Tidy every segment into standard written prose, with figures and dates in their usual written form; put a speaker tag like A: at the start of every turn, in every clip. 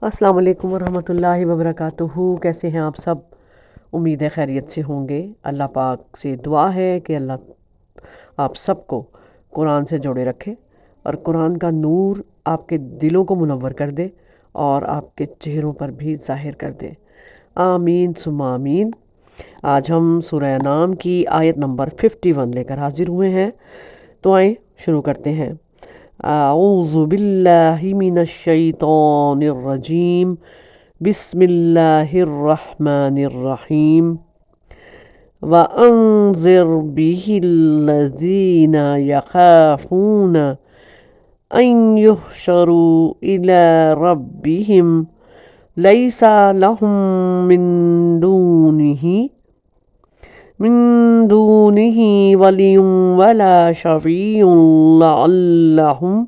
A: अस्सलाम वालेकुम वरहमतुल्लाहि वबरकातुहू। कैसे हैं आप सब? उम्मीद है खैरियत से होंगे। अल्लाह पाक से दुआ है कि अल्लाह आप सबको कुरान से जोड़े रखे और कुरान का नूर आपके दिलों को मुनव्वर कर दे और आपके चेहरों पर भी ज़ाहिर कर दे। आमीन सुम्मा आमीन। आज हम सूरह नाम की आयत नंबर 51 लेकर हाजिर हुए हैं। तो आए शुरू करते हैं। आऊज़ु बिल्लाहि मिनश शैतानिर रजीम। बिस्मिल्लाहिर रहमानिर रहीम। वअंज़िर बिहिल्लज़ीना यख़ाफ़ून अन युहशरू इला रब्बिहिम लैसा लहुम मिन दूनिही वलियुम वला शफ़ीउन लअल्लहुम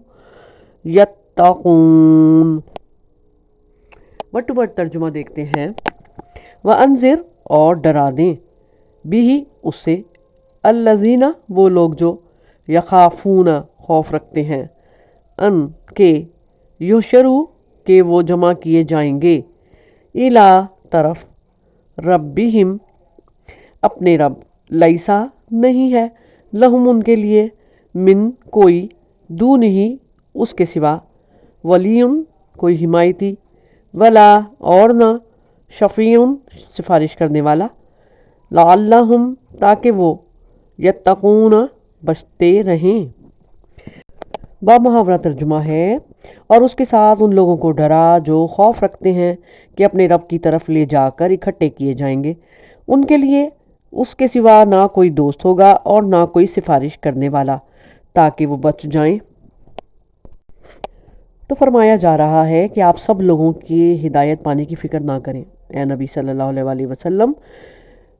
A: यत्तक़ून। वर्ड टू वर्ड तर्जुमा देखते हैं। व अंजिर और डरा दें, बिही उससे, अल्लज़ीना वो लोग जो, यखाफूना खौफ रखते हैं, अन के, युशरू के वो जमा किए जाएंगे, इला तरफ, रब्बिहिम अपने रब, लैसा नहीं है, लहुम उनके लिए, मिन कोई, दूनिही उसके सिवा, वलीयुन कोई हिमायती, वला और न, शफ़ीउन सिफारिश करने वाला, लअल्लहुम ताकि वो, यत्तक़ून बचते रहें। बामुहावरा तर्जुमा है, और उसके साथ उन लोगों को डरा जो खौफ रखते हैं कि अपने रब की तरफ ले जाकर इकट्ठे किए जाएंगे। उनके लिए उसके सिवा ना कोई दोस्त होगा और ना कोई सिफारिश करने वाला, ताकि वो बच जाएं। तो फरमाया जा रहा है कि आप सब लोगों की हिदायत पाने की फ़िक्र ना करें। ए नबी सल्लल्लाहु अलैहि वसल्लम,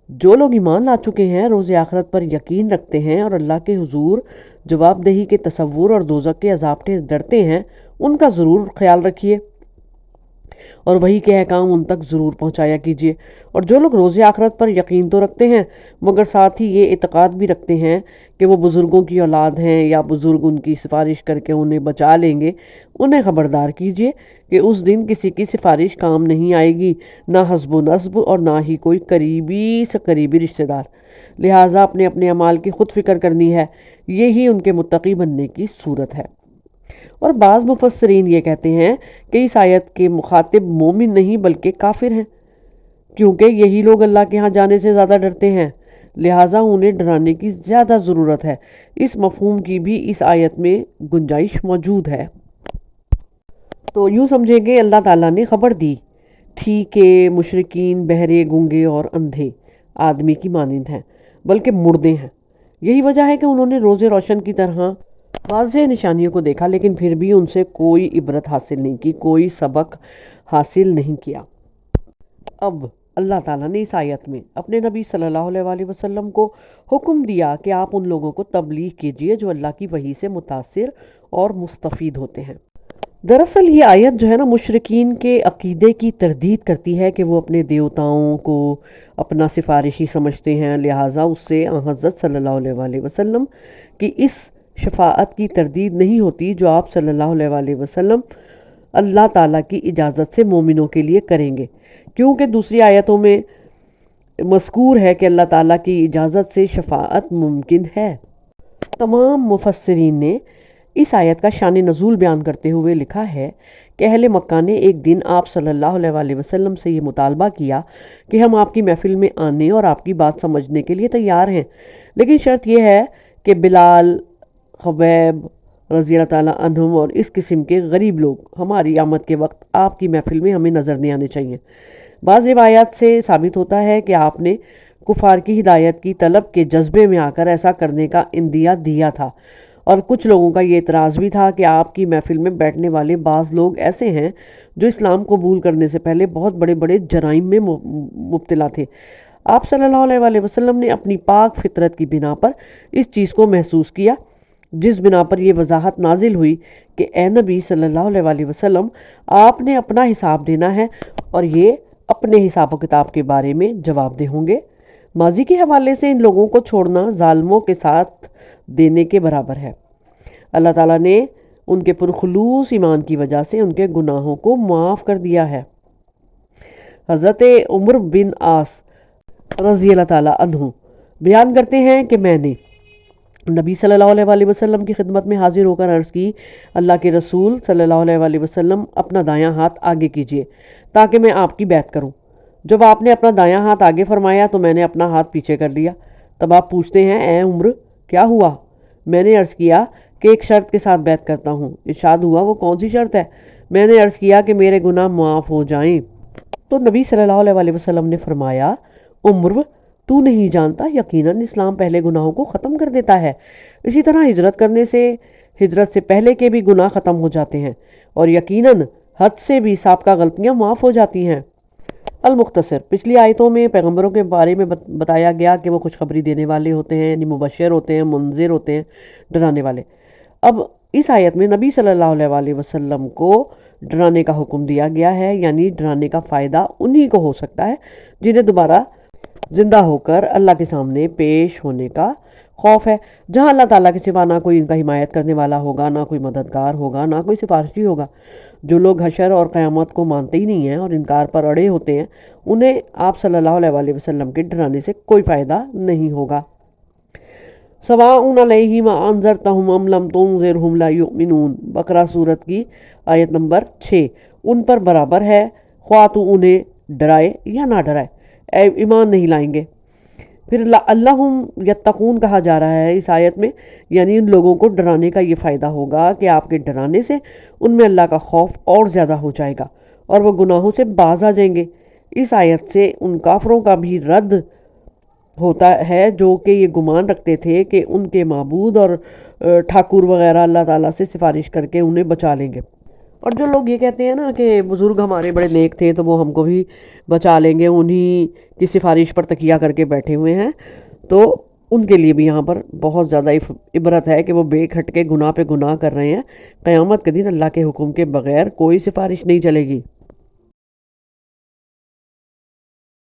A: जो लोग ईमान ला चुके हैं, रोज़ आखिरत पर यकीन रखते हैं और अल्लाह के हुजूर जवाबदेही के तसव्वुर और दोज़ख के अज़ाब से डरते हैं, उनका ज़रूर ख्याल रखिए और वही के अहकाम उन तक ज़रूर पहुँचाया कीजिए। और जो लोग रोज़ आखिरत पर यकीन तो रखते हैं मगर साथ ही ये इत्क़ाद भी रखते हैं कि वो बुज़ुर्गों की औलाद हैं या बुज़ुर्ग उनकी सिफारिश करके उन्हें बचा लेंगे, उन्हें ख़बरदार कीजिए कि उस दिन किसी की सिफारिश काम नहीं आएगी, ना हस्ब नस्ब और ना ही कोई करीबी से करीबी रिश्तेदार। लिहाजा अपने अपने अमाल की खुद फ़िक्र करनी है। यही उनके मुत्तकी बनने की सूरत है। और बाज़ मुफस्सिरीन ये कहते हैं कि इस आयत के मुखातिब मोमिन नहीं बल्कि काफिर हैं, क्योंकि यही लोग अल्लाह के यहाँ जाने से ज़्यादा डरते हैं, लिहाजा उन्हें डराने की ज़्यादा ज़रूरत है। इस मफ़हूम की भी इस आयत में गुंजाइश मौजूद है। तो यूँ समझेंगे अल्लाह ताला ने खबर दी थी कि मुशरिकीन बहरे, गूंगे और अंधे आदमी की मानिंद हैं, बल्कि मुर्दे हैं। यही वजह है कि उन्होंने रोज़े रोशन की तरह वाज़ेह निशानियों को देखा, लेकिन फिर भी उनसे कोई इबरत हासिल नहीं की, कोई सबक हासिल नहीं किया। अब अल्लाह ताला ने इस आयत में अपने नबी सल्लल्लाहु अलैहि वसल्लम को हुक्म दिया कि आप उन लोगों को तबलीग कीजिए जो अल्लाह की वही से मुतासिर और मुस्तफ़ीद होते हैं। दरअसल ये आयत जो है ना, मुशरिकीन के अकीदे की तरदीद करती है कि वो अपने देवताओं को अपना सिफारिशी समझते हैं, लिहाजा उससे हज़रत सल्लल्लाहु अलैहि वसल्लम की इस शफाअत की तरदीद नहीं होती जो आप सल्लल्लाहु अलैहि वसल्लम अल्लाह ताला की इजाज़त से मोमिनों के लिए करेंगे, क्योंकि दूसरी आयतों में मज़कूर है कि अल्लाह ताला की इजाज़त से शफाअत मुमकिन है। तमाम मुफस्सिरीन ने इस आयत का शान नज़ूल बयान करते हुए लिखा है कि अहले मक्का ने एक दिन आप सल्लल्लाहु अलैहि वसल्लम से ये मुतालबा किया कि हम आपकी महफ़िल में आने और आपकी बात समझने के लिए तैयार हैं, लेकिन शर्त यह है कि बिलाल, खबैब रज़ी अल्लाह ताला अन्हुम और इस किस्म के गरीब लोग हमारी आमद के वक्त आपकी महफ़िल में हमें नज़र नहीं आने चाहिए। बाज़ रिवायात से साबित होता है कि आपने कुफार की हिदायत की तलब के जज्बे में आकर ऐसा करने का इंदिया दिया था, और कुछ लोगों का ये एतराज़ भी था कि आपकी महफ़िल में बैठने वाले बाज़ लोग ऐसे हैं जो इस्लाम कबूल करने से पहले बहुत बड़े बड़े जराइम में मुब्तला थे। आप सल्लल्लाहु अलैहि वसल्लम ने अपनी पाक फितरत की बिना पर इस चीज़ को महसूस किया, जिस बिना पर यह वजाहत नाजिल हुई कि ए नबी सल्लल्लाहु अलैहि वसल्लम, आपने अपना हिसाब देना है और ये अपने हिसाब किताब के बारे में जवाबदेह होंगे। माजी के हवाले से इन लोगों को छोड़ना जालिमों के साथ देने के बराबर है। अल्लाह ताला ने ان کے پرخلوص ایمان کی وجہ سے ان کے گناہوں کو معاف کر دیا ہے۔ حضرت عمر بن عاص رضی اللہ تعالیٰ عنہ بیان کرتے ہیں کہ میں نے نبی صلی اللہ علیہ وآلہ وسلم کی خدمت میں حاضر ہو کر عرض کی، اللہ کے رسول صلی اللہ علیہ وآلہ وسلم اپنا دایاں ہاتھ آگے کیجئے تاکہ میں آپ کی بیعت کروں۔ جب آپ نے اپنا دایاں ہاتھ آگے فرمایا تو میں نے اپنا ہاتھ پیچھے کر لیا۔ تب آپ پوچھتے ہیں، اے عمر کیا ہوا؟ میں نے عرض کیا کہ ایک شرط کے ساتھ بیعت کرتا ہوں۔ ارشاد ہوا، وہ کون سی شرط ہے؟ میں نے عرض کیا کہ میرے گناہ معاف ہو جائیں۔ تو نبی صلی اللہ علیہ وآلہ وسلم نے فرمایا، عمر تو نہیں جانتا یقیناً اسلام پہلے گناہوں کو ختم کر دیتا ہے، اسی طرح ہجرت سے پہلے کے بھی گناہ ختم ہو جاتے ہیں، اور یقیناً حد سے بھی سابقہ غلطیاں معاف ہو جاتی ہیں۔ المختصر، پچھلی آیتوں میں پیغمبروں کے بارے میں بتایا گیا کہ وہ خوشخبری دینے والے ہوتے ہیں، یعنی مبشر ہوتے ہیں، منذر ہوتے ہیں، ڈرانے والے۔ اب اس آیت میں نبی صلی اللہ علیہ وآلہ وسلم کو ڈرانے کا حکم دیا گیا ہے، یعنی ڈرانے کا فائدہ انہی کو ہو سکتا ہے جنہیں دوبارہ زندہ ہو کر اللہ کے سامنے پیش ہونے کا خوف ہے، جہاں اللہ تعالیٰ کے سوا نہ کوئی ان کا حمایت کرنے والا ہوگا، نہ کوئی مددگار ہوگا، نہ کوئی سفارشی ہوگا۔ جو لوگ حشر اور قیامت کو مانتے ہی نہیں ہیں اور انکار پر اڑے ہوتے ہیں، انہیں آپ صلی اللہ علیہ وآلہ وسلم کے ڈرانے سے کوئی فائدہ نہیں ہوگا۔ سواء علیہم انذرتہم ام لم تنذرہم لا یؤمنون، بقرہ سورت کی آیت نمبر 6۔ ان پر برابر ہے خواہ تو انہیں ڈرائے یا نہ ڈرائے، ایمان نہیں لائیں گے۔ پھر اللہم یتقون کہا جا رہا ہے اس آیت میں، یعنی ان لوگوں کو ڈرانے کا یہ فائدہ ہوگا کہ آپ کے ڈرانے سے ان میں اللہ کا خوف اور زیادہ ہو جائے گا اور وہ گناہوں سے باز آ جائیں گے۔ اس آیت سے ان کافروں کا بھی رد ہوتا ہے جو کہ یہ گمان رکھتے تھے کہ ان کے معبود اور ٹھاکر وغیرہ اللہ تعالیٰ سے سفارش کر کے انہیں بچا لیں گے، اور جو لوگ یہ کہتے ہیں نا کہ بزرگ ہمارے بڑے نیک تھے تو وہ ہم کو بھی بچا لیں گے، انہی کی سفارش پر تکیہ کر کے بیٹھے ہوئے ہیں، تو ان کے لیے بھی یہاں پر بہت زیادہ عبرت ہے کہ وہ بے کھٹ کے گناہ پہ گناہ کر رہے ہیں۔ قیامت کے دن اللہ کے حکم کے بغیر کوئی سفارش نہیں چلے گی۔